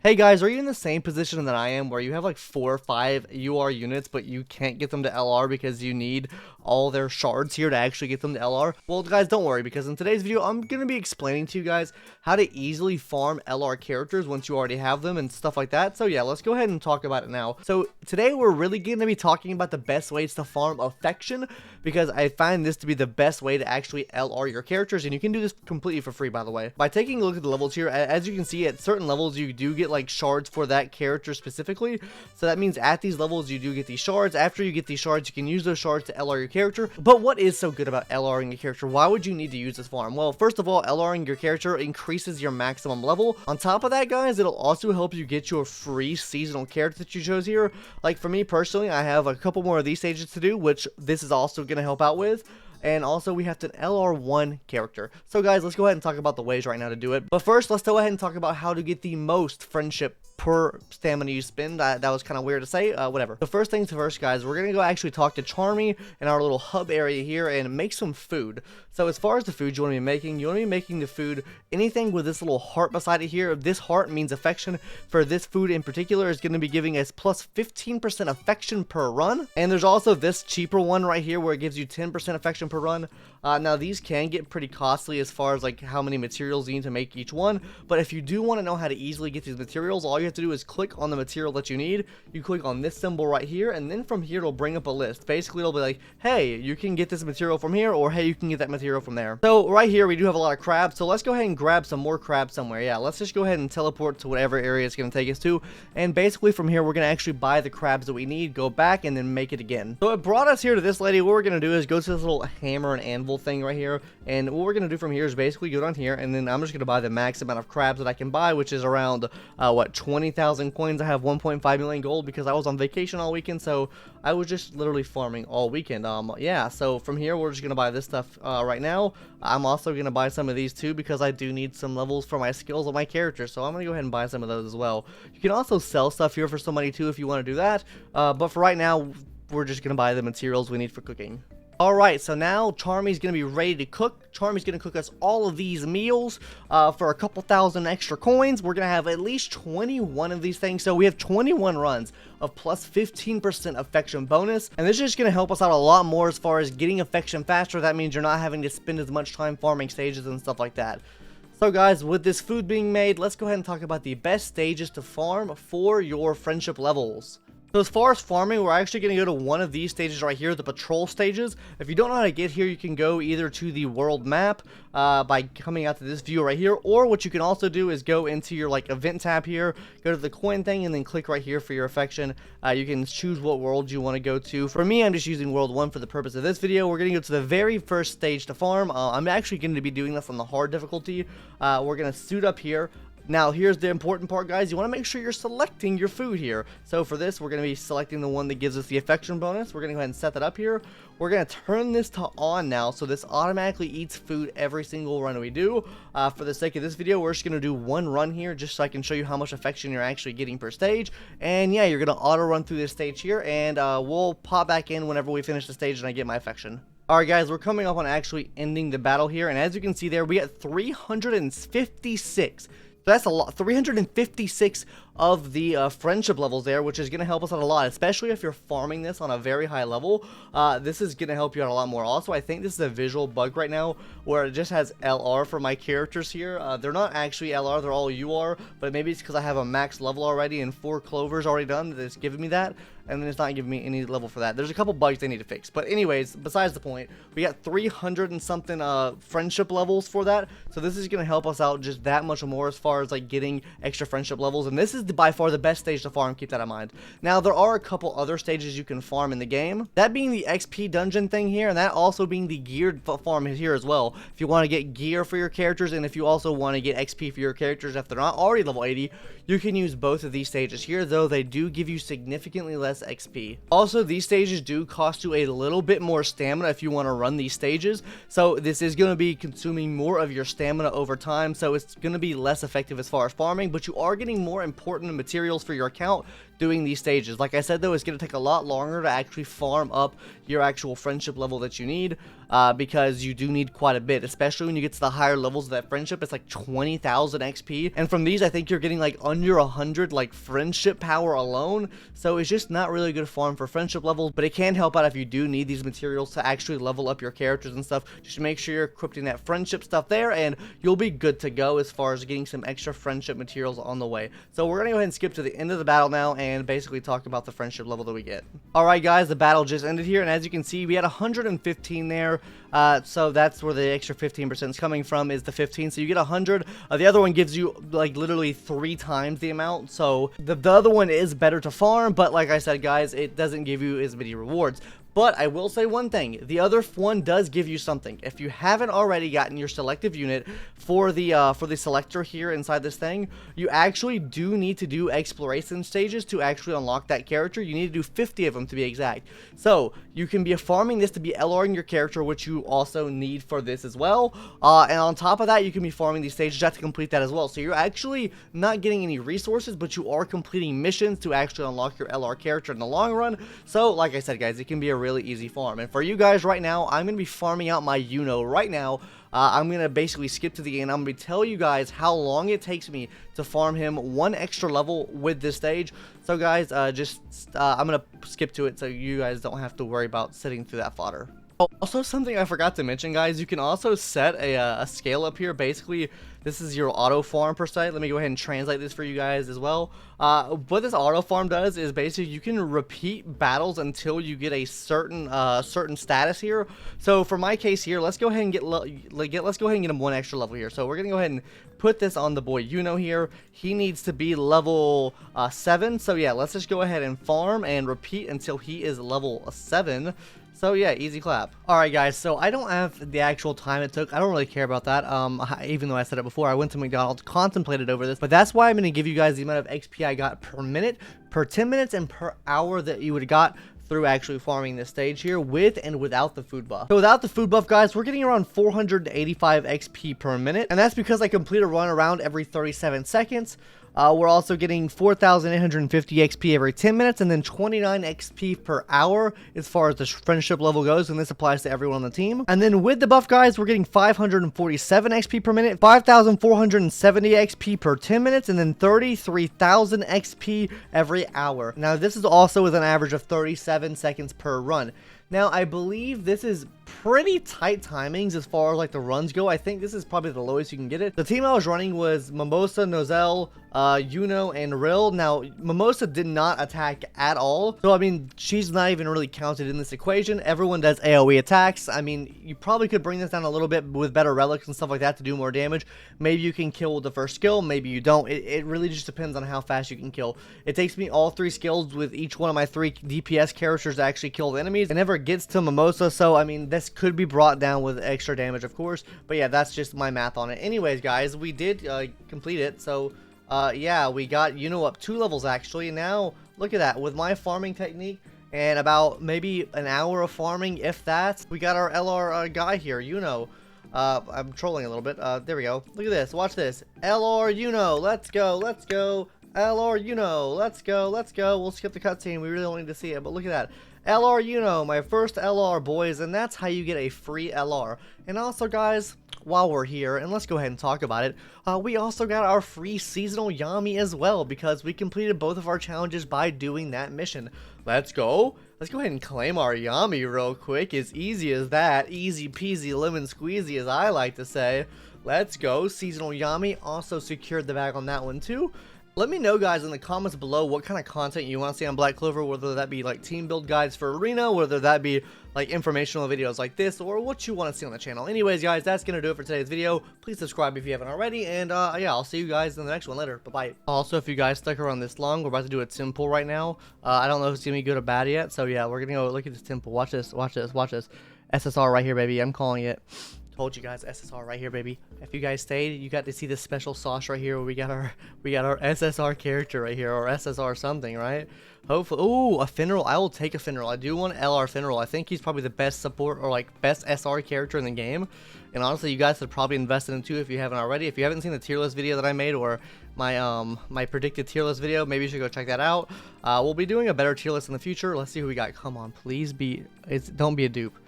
Hey guys, are you in the same position that I am where you have like 4 or 5 UR units but you can't get them to LR because you need all their shards here to actually get them to LR? Well guys, don't worry, because in today's video I'm going to be explaining to you guys how to easily farm LR characters once you already have them and stuff like that. So yeah, let's go ahead and talk about it now. So today we're really going to be talking about the best ways to farm affection, because I find this to be the best way to actually LR your characters, and you can do this completely for free, by the way. By taking a look at the levels here, as you can see, at certain levels you do get like shards for that character specifically. So that means at these levels you do get these shards. After you get these shards, you can use those shards to LR your character. But what is so good about LRing a character? Why would you need to use this farm? Well, first of all, LRing your character increases your maximum level. On top of that, guys, it'll also help you get your free seasonal character that you chose here. Like for me personally, I have a couple more of these stages to do, which this is also going to help out with. And also we have to LR1 character. So guys, let's go ahead and talk about the ways right now to do it. But first, let's go ahead and talk about how to get the most friendship per stamina you spend. That was kind of weird to say, whatever. The first things first, guys, we're gonna go actually talk to Charmy in our little hub area here and make some food. So as far as the food you want to be making, you want to be making the food anything with this little heart beside it here. This heart means affection. For this food in particular is going to be giving us plus 15% affection per run. And there's also this cheaper one right here where it gives you 10% affection per run. Now these can get pretty costly as far as like how many materials you need to make each one, but if you do want to know how to easily get these materials, all you have to do is click on the material that you need. You click on this symbol right here, and then from here it'll bring up a list. Basically it'll be like, hey, you can get this material from here, or hey, you can get that material from there. So right here we do have a lot of crabs, so let's go ahead and grab some more crabs somewhere. Yeah, let's just go ahead and teleport to whatever area it's going to take us to, and basically from here we're going to actually buy the crabs that we need, go back, and then make it again. So it brought us here to this lady. What we're going to do is go to this little hammer and anvil thing right here, and what we're going to do from here is basically go down here, and then I'm just going to buy the max amount of crabs that I can buy, which is around what, 20,000 coins. I have 1.5 million gold because I was on vacation all weekend, so I was just literally farming all weekend. Yeah, so from here we're just going to buy this stuff right now. I'm also going to buy some of these too because I do need some levels for my skills of my character, so I'm going to go ahead and buy some of those as well. You can also sell stuff here for some money too if you want to do that, but for right now we're just going to buy the materials we need for cooking. Alright, so now Charmy's going to be ready to cook. Charmy's going to cook us all of these meals for a couple thousand extra coins. We're going to have at least 21 of these things. So we have 21 runs of plus 15% affection bonus. And this is just going to help us out a lot more as far as getting affection faster. That means you're not having to spend as much time farming stages and stuff like that. So guys, with this food being made, let's go ahead and talk about the best stages to farm for your friendship levels. So as far as farming, we're actually going to go to one of these stages right here, the patrol stages. If you don't know how to get here, you can go either to the world map by coming out to this view right here, or what you can also do is go into your like event tab here, go to the coin thing, and then click right here for your affection. You can choose what world you want to go to. For me, I'm just using world 1 for the purpose of this video. We're going to go to the very first stage to farm. I'm actually going to be doing this on the hard difficulty. We're going to suit up here. Now, here's the important part, guys. You want to make sure you're selecting your food here. So for this, we're going to be selecting the one that gives us the affection bonus. We're going to go ahead and set that up here. We're going to turn this to on now, so this automatically eats food every single run we do. For the sake of this video, we're just going to do one run here, just so I can show you how much affection you're actually getting per stage. And yeah, you're going to auto run through this stage here, and we'll pop back in whenever we finish the stage and I get my affection. Alright guys, we're coming up on actually ending the battle here, and as you can see there, we got 356. That's a lot, 356 of the friendship levels there, which is going to help us out a lot, especially if you're farming this on a very high level. This is going to help you out a lot more. Also, I think this is a visual bug right now where it just has LR for my characters here. They're not actually LR, they're all UR, but maybe it's because I have a max level already and 4 clovers already done that it's giving me that, and then it's not giving me any level for that. There's a couple bugs they need to fix, but anyways, besides the point, we got 300 and something friendship levels for that, so this is going to help us out just that much more as far as like getting extra friendship levels, and this is by far the best stage to farm, keep that in mind. Now, there are a couple other stages you can farm in the game, that being the XP dungeon thing here, and that also being the geared farm here as well. If you want to get gear for your characters, and if you also want to get XP for your characters if they're not already level 80, you can use both of these stages here, though they do give you significantly less XP. Also, these stages do cost you a little bit more stamina if you want to run these stages, so this is going to be consuming more of your stamina over time, so it's going to be less effective as far as farming, but you are getting more important materials for your account doing these stages. Like I said though, it's going to take a lot longer to actually farm up your actual friendship level that you need, because you do need quite a bit, especially when you get to the higher levels of that friendship. It's like 20,000 XP, and from these I think you're getting like under 100 like friendship power alone, so it's just not really a good farm for friendship levels, but it can help out if you do need these materials to actually level up your characters and stuff. Just make sure you're equipping that friendship stuff there, and you'll be good to go as far as getting some extra friendship materials on the way. So we're gonna go ahead and skip to the end of the battle now and basically talk about the friendship level that we get. Alright guys, the battle just ended here, and as you can see, we had 115 there, so that's where the extra 15% is coming from, is the 15, so you get 100. The other one gives you like literally 3 times the amount, so the other one is better to farm, but like I said guys, it doesn't give you as many rewards. But I will say one thing, the other one does give you something. If you haven't already gotten your selective unit for the selector here inside this thing, you actually do need to do exploration stages to actually unlock that character. You need to do 50 of them to be exact. So you can be farming this to be LRing your character, which you also need for this as well. And on top of that, you can be farming these stages just to complete that as well. So you're actually not getting any resources, but you are completing missions to actually unlock your LR character in the long run. So like I said guys, it can be a really easy farm. And for you guys right now, I'm gonna be farming out my right now. I'm gonna basically skip to the end. I'm gonna tell you guys how long it takes me to farm him 1 extra level with this stage. So guys, I'm gonna skip to it so you guys don't have to worry about sitting through that fodder. Oh, also something I forgot to mention guys, you can also set a scale up here. Basically this is your auto farm per se. Let me go ahead and translate this for you guys as well. What this auto farm does is basically you can repeat battles until you get a certain status here. So for my case here, let's go ahead and get him 1 extra level here. So we're gonna go ahead and put this on the boy here. He needs to be level 7. So yeah, let's just go ahead and farm and repeat until he is level 7. So yeah, easy clap. Alright guys, so I don't have the actual time it took. I don't really care about that. Even though I said it before, I went to McDonald's, contemplated over this, but that's why I'm going to give you guys the amount of XP I got per minute, per 10 minutes, and per hour that you would have got through actually farming this stage here with and without the food buff. So without the food buff guys, we're getting around 485 XP per minute, and that's because I complete a run around every 37 seconds. We're also getting 4,850 XP every 10 minutes and then 29 XP per hour as far as the friendship level goes, and this applies to everyone on the team. And then with the buff guys, we're getting 547 XP per minute, 5,470 XP per 10 minutes, and then 33,000 XP every hour. Now this is also with an average of 37 seconds per run. Now, I believe this is pretty tight timings as far as like the runs go. I think this is probably the lowest you can get it. The team I was running was Mimosa, Nozel, and Rill. Now, Mimosa did not attack at all. So, I mean, she's not even really counted in this equation. Everyone does AoE attacks. I mean, you probably could bring this down a little bit with better relics and stuff like that to do more damage. Maybe you can kill with the first skill. Maybe you don't. It really just depends on how fast you can kill. It takes me all 3 skills with each one of my 3 DPS characters to actually kill the enemies. It never gets to Mimosa, so, I mean, this could be brought down with extra damage, of course. But yeah, that's just my math on it. Anyways, guys, we did complete it. So, yeah, we got up 2 levels, actually. And now, look at that. With my farming technique and about maybe an hour of farming, if that, we got our LR guy here, I'm trolling a little bit. There we go. Look at this. Watch this. LR let's go. Let's go. LR let's go. Let's go. We'll skip the cutscene. We really don't need to see it, but look at that. LR my first LR, boys, and that's how you get a free LR. And also, guys, while we're here, and let's go ahead and talk about it, we also got our free seasonal Yami as well, because we completed both of our challenges by doing that mission. Let's go. Let's go ahead and claim our Yami real quick. As easy as that. Easy peasy lemon squeezy, as I like to say. Let's go. Seasonal Yami also secured the bag on that one too. Let me know, guys, in the comments below what kind of content you want to see on Black Clover, whether that be like team build guides for Arena, whether that be like informational videos like this, or what you want to see on the channel. Anyways, guys, that's going to do it for today's video. Please subscribe if you haven't already, and yeah, I'll see you guys in the next one later. Bye-bye. Also, if you guys stuck around this long, we're about to do a Tim pull right now. I don't know if it's going to be good or bad yet, so yeah, we're going to go look at this Tim pull. Watch this, watch this, watch this. SSR right here, baby. I'm calling it. Told you guys, SSR right here, baby. If you guys stayed, you got to see this special sauce right here where we got our SSR character right here, or SSR something, right? Hopefully. Ooh, a Finral. I will take a Finral. I do want LR Finral. I think he's probably the best support or like best SR character in the game. And honestly, you guys should probably invest in him too if you haven't already. If you haven't seen the tier list video that I made, or my my predicted tier list video, maybe you should go check that out. We'll be doing a better tier list in the future. Let's see who we got. Come on, please be. Don't be a dupe.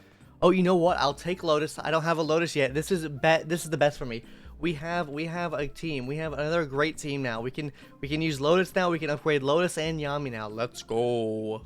Oh, you know what? I'll take Lotus. I don't have a Lotus yet. This is the best for me. we have a team. We have another great team now. We can use Lotus now. We can upgrade Lotus and Yami now. Let's go.